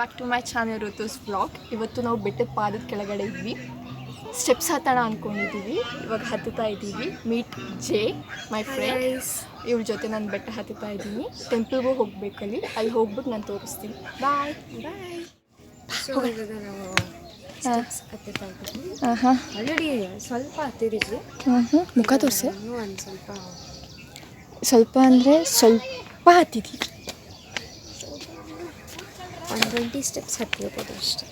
Back to my channel Ruthu's vlog. ಇವತ್ತು ನಾವು ಬೆಟ್ಟದ ಪಾದದ ಕೆಳಗಡೆ ಇದ್ವಿ. ಸ್ಟೆಪ್ಸ್ ಹತ್ತೋಣ ಅಂದ್ಕೊಂಡಿದ್ದೀವಿ. ಇವಾಗ ಹತ್ತುತ್ತಾ ಇದ್ದೀವಿ. Meet J my friends. ಇವ್ರ ಜೊತೆ ನಾನು ಬೆಟ್ಟ ಹತ್ತುತ್ತಾ ಇದ್ದೀನಿ. ಟೆಂಪಲ್ಗೂ ಹೋಗ್ಬೇಕಲ್ಲಿ. ಅಲ್ಲಿ ಹೋಗ್ಬಿಟ್ಟು ನಾನು ತೋರಿಸ್ತೀನಿ. ಬಾಯ್ ಬಾಯ್. ಸೊ ಇವಾಗ ನಾವು ಸ್ಟೆಪ್ಸ್ ಹತ್ತುತ್ತಾ ಇದ್ದೀವಿ. ಆಲ್ರೆಡಿ ಸ್ವಲ್ಪ ಹತ್ತಿದ್ದೀವಿ. ಮುಖ ತೋರಿಸಿ. ಇನ್ನೂ ಒಂದು ಸ್ವಲ್ಪ ಅಂದರೆ ಸ್ವಲ್ಪ ಹತ್ತಿದ್ದೀವಿ. ಒಂದು 20 ಸ್ಟೆಪ್ಸ್ ಹತ್ತಿರ್ಬೋದು ಅಷ್ಟೇ.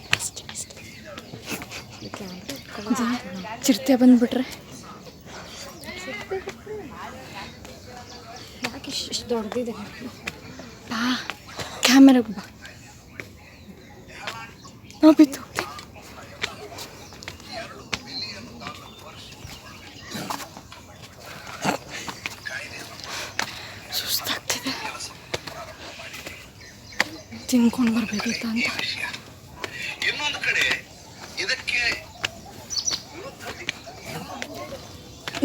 ಚಿರತೆ ಬಂದುಬಿಟ್ರೆ ಯಾಕೆ ಇಷ್ಟು ದೊಡ್ಡದಿದೆ? ಬಾ ಕ್ಯಾಮೆರಾಗೆ ಬಾ. ನಾವು ಬಿದ್ದು ಹೋಗ್ತೀವಿ. ಸುಸ್ತಾಗ್ತಿದೆ. ತಿನ್ಕೊಂಡು ಬರ್ಬೇಕಿತ್ತ ಅಂತ.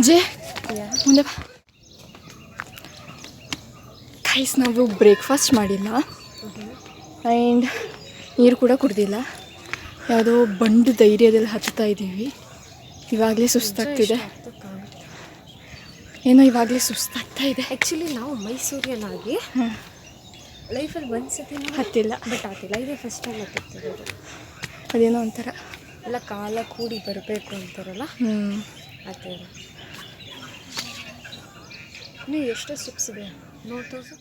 ಜೆ ಮುಂದೆ ಬಾ. ಗೈಸ್, ನಾವು ಬ್ರೇಕ್ಫಾಸ್ಟ್ ಮಾಡಿಲ್ಲ ಆ್ಯಂಡ್ ನೀರು ಕೂಡ ಕುಡ್ದಿಲ್ಲ. ಯಾವುದೋ ಬಂಡು ಧೈರ್ಯದಲ್ಲಿ ಹತ್ತುತ್ತಾ ಇದ್ದೀವಿ. ಇವಾಗಲೇ ಸುಸ್ತಾಗ್ತಿದೆ. ಏನೋ ಇವಾಗಲೇ ಸುಸ್ತಾಗ್ತಾ ಇದೆ. ಆ್ಯಕ್ಚುಲಿ ನಾವು ಮೈಸೂರಿಯನ್ನಾಗಿ ಲೈಫಲ್ಲಿ ಒಂದು ಸತಿ ಹತ್ತಿಲ್ಲ, ಬಟ್ ಆಗ್ತಿಲ್ಲ. ಇದೇ ಫಸ್ಟ್ ಟೈಮ್ ಹತ್ತಿರ್ತಿರೋದು. ಅದೇನೋ ಒಂಥರ ಎಲ್ಲ ಕಾಲ ಕೂಡಿ ಬರಬೇಕು ಅಂತಾರಲ್ಲ, ಆ ಥರ. ನೀವು ಎಷ್ಟು ಸ್ಟೆಪ್ಸ್ ಇದೆ ನೋಡ್ತೋಸು.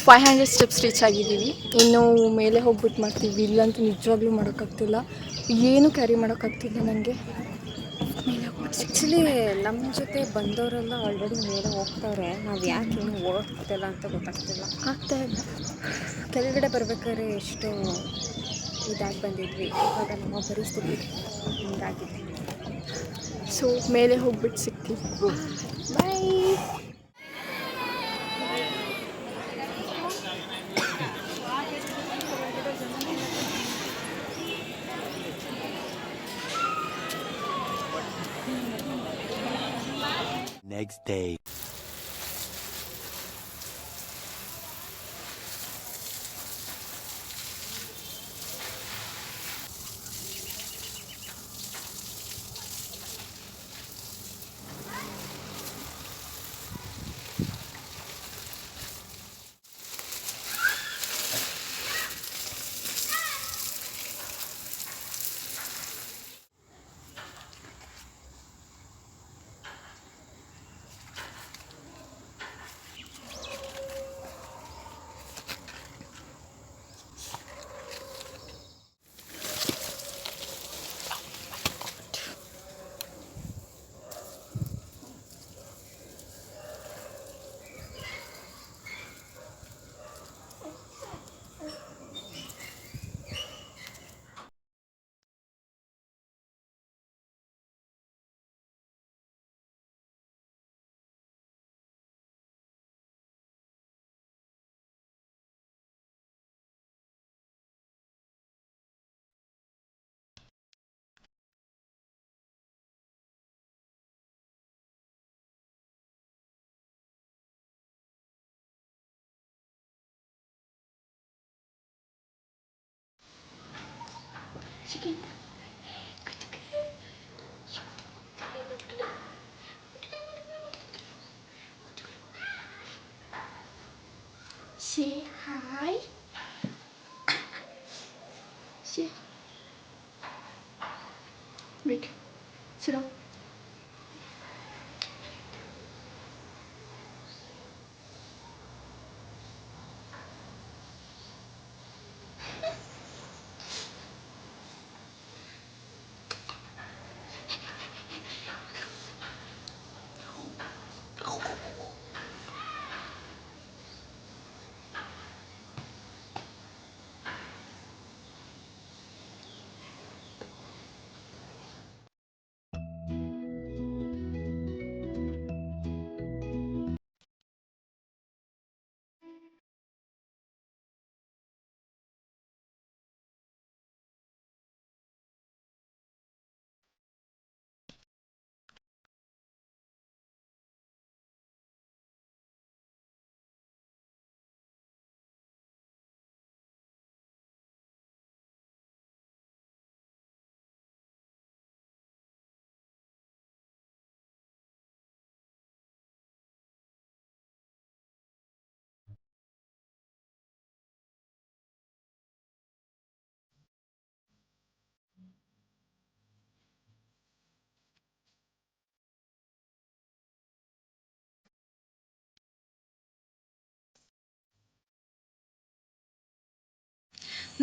ಫೈವ್ 500 ಸ್ಟೆಪ್ಸ್ ರೀಚ್ ಆಗಿದ್ದೀವಿ. ಇನ್ನು ಮೇಲೆ ಹೋಗ್ಬಿಟ್ಟು ಮಾಡ್ತೀವಿ. ಇಲ್ಲಂತೂ ನಿಜವಾಗ್ಲೂ ಮಾಡೋಕ್ಕಾಗ್ತಿಲ್ಲ. ಏನೂ ಕ್ಯಾರಿ ಮಾಡೋಕ್ಕಾಗ್ತಿಲ್ಲ ನನಗೆ. ಆ್ಯಕ್ಚುಲಿ ನಮ್ಮ ಜೊತೆ ಬಂದವರೆಲ್ಲ ಆಲ್ರೆಡಿ ಮೇಲೆ ಹೋಗ್ತಾರೆ. ನಾವು ಯಾಕೆ ಏನು ಓಡೋಗ್ತಿಲ್ಲ ಅಂತ ಗೊತ್ತಾಗ್ತಿಲ್ಲ. ಆಗ್ತಾ ಇಲ್ಲ. ಕೆಳಗಡೆ ಬರ್ಬೇಕಾದ್ರೆ ಎಷ್ಟು ಇದಾಗಿ ಬಂದಿದ್ವಿ. ಇವಾಗ ನಮ್ಮ ಪರಿಸ್ಥಿತಿ ಹಿಂಗಾಗಿದೆ. ಸೊ ಮೇಲೆ ಹೋಗ್ಬಿಟ್ಟು ಸಿಗ್ತೀವಿ. ಬಾಯ್. Next day. Say hi. Say. Rick, sit down.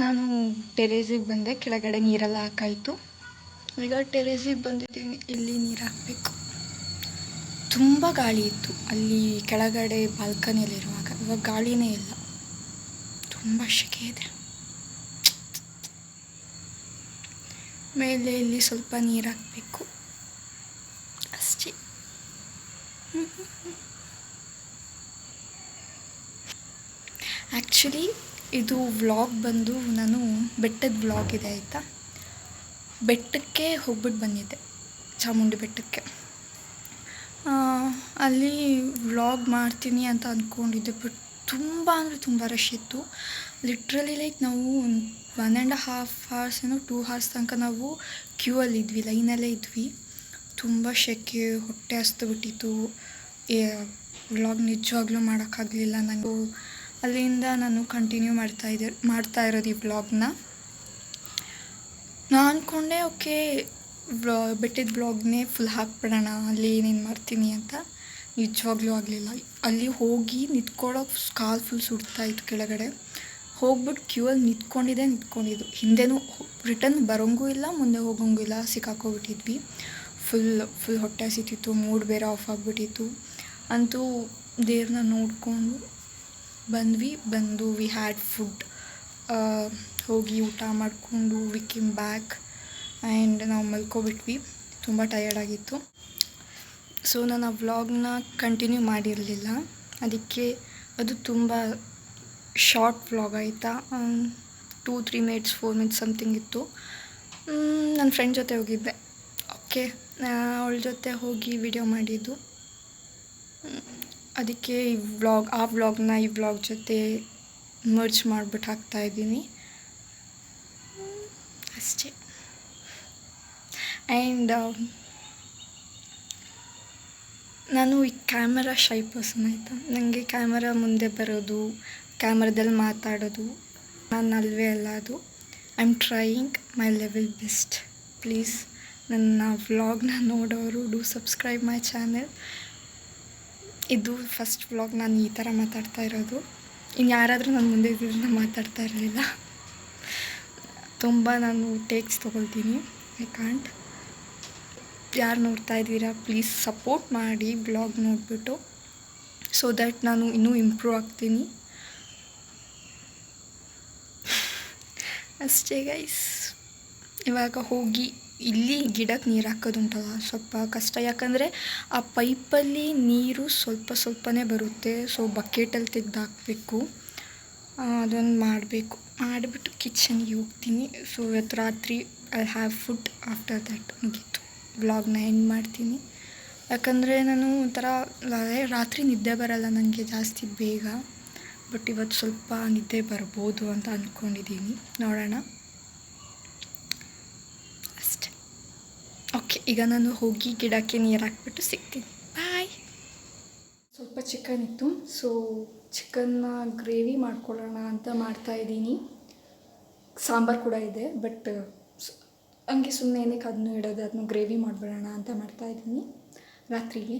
ನಾನು ಟೆರೇಸಿಗೆ ಬಂದೆ, ಕೆಳಗಡೆ ನೀರೆಲ್ಲ ಹಾಕಾಯಿತು. ಈಗ ಟೆರೇಸಿಗೆ ಬಂದಿದ್ದೀನಿ, ಇಲ್ಲಿ ನೀರು ಹಾಕಬೇಕು. ತುಂಬ ಗಾಳಿ ಇತ್ತು ಅಲ್ಲಿ ಕೆಳಗಡೆ ಬಾಲ್ಕನಿಯಲ್ಲಿರುವಾಗ, ಇವಾಗ ಗಾಳಿನೇ ಇಲ್ಲ, ತುಂಬ ಸೆಕೆ ಇದೆ. ಮೇಲೆ ಇಲ್ಲಿ ಸ್ವಲ್ಪ ನೀರು ಹಾಕಬೇಕು ಅಷ್ಟೇ. ಆ್ಯಕ್ಚುಲಿ ಇದು ವ್ಲಾಗ್ ಬಂದು ನಾನು ಬೆಟ್ಟದ ವ್ಲಾಗ್ ಇದೆ ಆಯಿತಾ. ಬೆಟ್ಟಕ್ಕೆ ಹೋಗ್ಬಿಟ್ಟು ಬಂದಿದ್ದೆ, ಚಾಮುಂಡಿ ಬೆಟ್ಟಕ್ಕೆ. ಅಲ್ಲಿ ವ್ಲಾಗ್ ಮಾಡ್ತೀನಿ ಅಂತ ಅಂದ್ಕೊಂಡಿದ್ದೆ, ಬಟ್ ತುಂಬ ಅಂದರೆ ತುಂಬ ರಶ್ ಇತ್ತು. ಲಿಟ್ರಲಿ ಲೈಕ್ ನಾವು 1.5 hours ಏನೋ 2 hours ತನಕ ನಾವು ಕ್ಯೂ ಅಲ್ಲಿದ್ವಿ, ಲೈನಲ್ಲೇ ಇದ್ವಿ. ತುಂಬ ಸೆಕೆ, ಹೊಟ್ಟೆ ಹಸ್ದುಬಿಟ್ಟಿತ್ತು. ವ್ಲಾಗ್ ನಿಜವಾಗ್ಲೂ ಮಾಡೋಕ್ಕಾಗಲಿಲ್ಲ ನನಗೂ. ಅಲ್ಲಿಂದ ನಾನು ಕಂಟಿನ್ಯೂ ಮಾಡ್ತಾ ಇರೋದು ಈ ವ್ಲಾಗ್ನ. ನಾನು ಅಂದ್ಕೊಂಡೆ ಓಕೆ ಬೆಟ್ಟದ ಬ್ಲಾಗ್ನೇ ಫುಲ್ ಹಾಕ್ಬಿಡೋಣ, ಅಲ್ಲಿ ಏನೇನು ಮಾಡ್ತೀನಿ ಅಂತ. ನಿಜವಾಗ್ಲೂ ಆಗಲಿಲ್ಲ. ಅಲ್ಲಿ ಹೋಗಿ ನಿಂತ್ಕೊಳ್ಳೋಕೆ ಕಾಲು ಫುಲ್ ಸುಡ್ತಾಯಿತ್ತು ಕೆಳಗಡೆ. ಹೋಗ್ಬಿಟ್ಟು ಕ್ಯೂ ಅಲ್ಲಿ ನಿಂತ್ಕೊಂಡಿದ್ದು. ಹಿಂದೆನೂ ರಿಟರ್ನ್ ಬರೋಂಗೂ ಇಲ್ಲ, ಮುಂದೆ ಹೋಗೋಂಗೂ ಇಲ್ಲ, ಸಿಕ್ಕಾಕೋಬಿಟ್ಟಿದ್ವಿ. ಫುಲ್ ಹೊಟ್ಟೆ ಹಸಿತಿತ್ತು, ಮೂಡ್ ಬೇರೆ ಆಫ್ ಆಗಿಬಿಟ್ಟಿತ್ತು. ಅಂತೂ ದೇವ್ರನ್ನ ನೋಡಿಕೊಂಡು ಬಂದು ವಿ ಹ್ಯಾಡ್ ಫುಡ್. ಹೋಗಿ ಊಟ ಮಾಡಿಕೊಂಡು ವಿ ಕೇಮ್ ಬ್ಯಾಕ್ ಆ್ಯಂಡ್ ನಾವು ಮಲ್ಕೊಬಿಟ್ವಿ. ತುಂಬ ಟಯರ್ಡಾಗಿತ್ತು. ಸೊ ನಾನು ಆ ವ್ಲಾಗ್ನ ಕಂಟಿನ್ಯೂ ಮಾಡಿರಲಿಲ್ಲ, ಅದಕ್ಕೆ ಅದು ತುಂಬ ಶಾರ್ಟ್ ವ್ಲಾಗ್ ಆಯಿತಾ. 2-3 minutes 4 minutes ಸಮಥಿಂಗ್ ಇತ್ತು. ನನ್ನ ಫ್ರೆಂಡ್ ಜೊತೆ ಹೋಗಿದ್ದೆ, ಓಕೆ, ಅವಳ ಜೊತೆ ಹೋಗಿ ವಿಡಿಯೋ ಮಾಡಿದ್ದು. ಅದಕ್ಕೆ ಆ ವ್ಲಾಗ್ನ ಈ ವ್ಲಾಗ್ ಜೊತೆ ಮರ್ಜ್ ಮಾಡಿಬಿಟ್ಟು ಹಾಕ್ತಾಯಿದ್ದೀನಿ ಅಷ್ಟೇ. ಆ್ಯಂಡ್ ನಾನು ಈ ಕ್ಯಾಮರಾ ಶೈ ಪರ್ಸನ್ ಆಯಿತಾ. ನನಗೆ ಕ್ಯಾಮರಾ ಮುಂದೆ ಬರೋದು, ಕ್ಯಾಮ್ರಾದಲ್ಲಿ ಮಾತಾಡೋದು ನಾನು ಅಲ್ವೇ ಅಲ್ಲ ಅದು. I am trying my level best. Please ನನ್ನ ವ್ಲಾಗ್ನ ನೋಡೋರು ಡೂ ಸಬ್ಸ್ಕ್ರೈಬ್ ಮೈ ಚಾನೆಲ್. ಇದು ಫಸ್ಟ್ ವ್ಲಾಗ್ ನಾನು ಈ ಥರ ಮಾತಾಡ್ತಾ ಇರೋದು. ಇನ್ನು ಯಾರಾದರೂ ನನ್ನ ಮುಂದೆ ಇದ್ರಿಂದ ಮಾತಾಡ್ತಾ ಇರಲಿಲ್ಲ. ತುಂಬ ನಾನು ಟೇಕ್ಸ್ ತೊಗೊಳ್ತೀನಿ, ಐ ಕಾಂಟ್. ಯಾರು ನೋಡ್ತಾ ಇದ್ದೀರಾ ಪ್ಲೀಸ್ ಸಪೋರ್ಟ್ ಮಾಡಿ ವ್ಲಾಗ್ ನೋಡಿಬಿಟ್ಟು, ಸೊ ದ್ಯಾಟ್ ನಾನು ಇನ್ನೂ ಇಂಪ್ರೂವ್ ಆಗ್ತೀನಿ ಅಷ್ಟೇ ಗೈಸ್. ಇವಾಗ ಹೋಗಿ ಇಲ್ಲಿ ಗಿಡಕ್ಕೆ ನೀರು ಹಾಕೋದುಂಟಲ್ಲ ಸ್ವಲ್ಪ ಕಷ್ಟ, ಯಾಕಂದರೆ ಆ ಪೈಪಲ್ಲಿ ನೀರು ಸ್ವಲ್ಪನೇ ಬರುತ್ತೆ. ಸೊ ಬಕೆಟಲ್ಲಿ ತೆಗೆದು ಹಾಕಬೇಕು, ಅದೊಂದು ಮಾಡಿಬಿಟ್ಟು ಕಿಚನ್ಗೆ ಹೋಗ್ತೀನಿ. ಸೊ ಇವತ್ತು ರಾತ್ರಿ I have food. After that ಮುಗೀತು, ವ್ಲಾಗ್ನ ಎಂಡ್ ಮಾಡ್ತೀನಿ. ಯಾಕಂದರೆ ನಾನು ಒಂಥರ ರಾತ್ರಿ ನಿದ್ದೆ ಬರಲ್ಲ ನನಗೆ ಜಾಸ್ತಿ ಬೇಗ, ಬಟ್ ಇವತ್ತು ಸ್ವಲ್ಪ ನಿದ್ದೆ ಬರ್ಬೋದು ಅಂತ ಅಂದ್ಕೊಂಡಿದ್ದೀನಿ, ನೋಡೋಣ ಅಷ್ಟೆ. ಓಕೆ, ಈಗ ನಾನು ಹೋಗಿ ಗಿಡಕ್ಕೆ ನೀರು ಹಾಕ್ಬಿಟ್ಟು ಸಿಗ್ತೀನಿ. ಬಾಯ್. ಸ್ವಲ್ಪ ಚಿಕನ್ ಇತ್ತು, ಸೊ ಚಿಕನ್ನ ಗ್ರೇವಿ ಮಾಡ್ಕೊಳ್ಳೋಣ ಅಂತ ಮಾಡ್ತಾಯಿದ್ದೀನಿ. ಸಾಂಬಾರು ಕೂಡ ಇದೆ, ಬಟ್ ಹಂಗೆ ಸುಮ್ಮನೆ ಏನಕ್ಕೆ ಅದನ್ನು ಇಡೋದು, ಅದನ್ನು ಗ್ರೇವಿ ಮಾಡಿಬಿಡೋಣ ಅಂತ ಮಾಡ್ತಾಯಿದ್ದೀನಿ ರಾತ್ರಿಗೆ.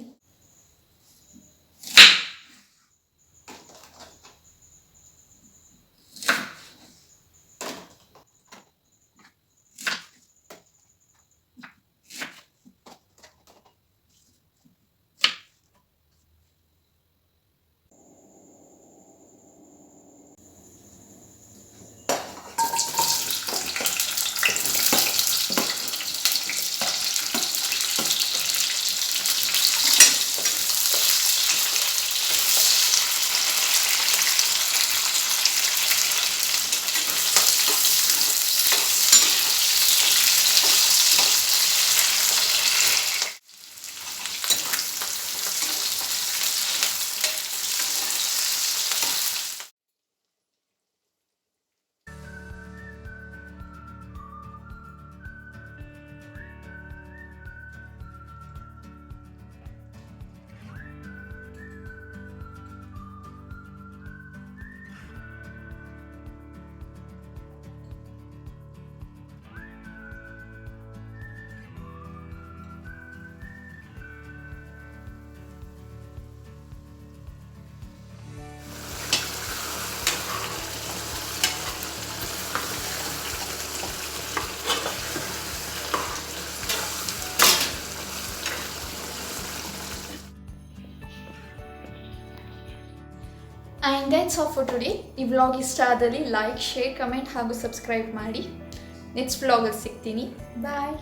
And that's all for today. ಈ ವ್ಲಾಗ್ ಇಷ್ಟ ಆದಲ್ಲಿ ಲೈಕ್, ಶೇರ್, ಕಮೆಂಟ್ ಹಾಗೂ ಸಬ್ಸ್ಕ್ರೈಬ್ ಮಾಡಿ. ನೆಕ್ಸ್ಟ್ ವ್ಲಾಗಲ್ಲಿ ಸಿಗ್ತೀನಿ. ಬಾಯ್.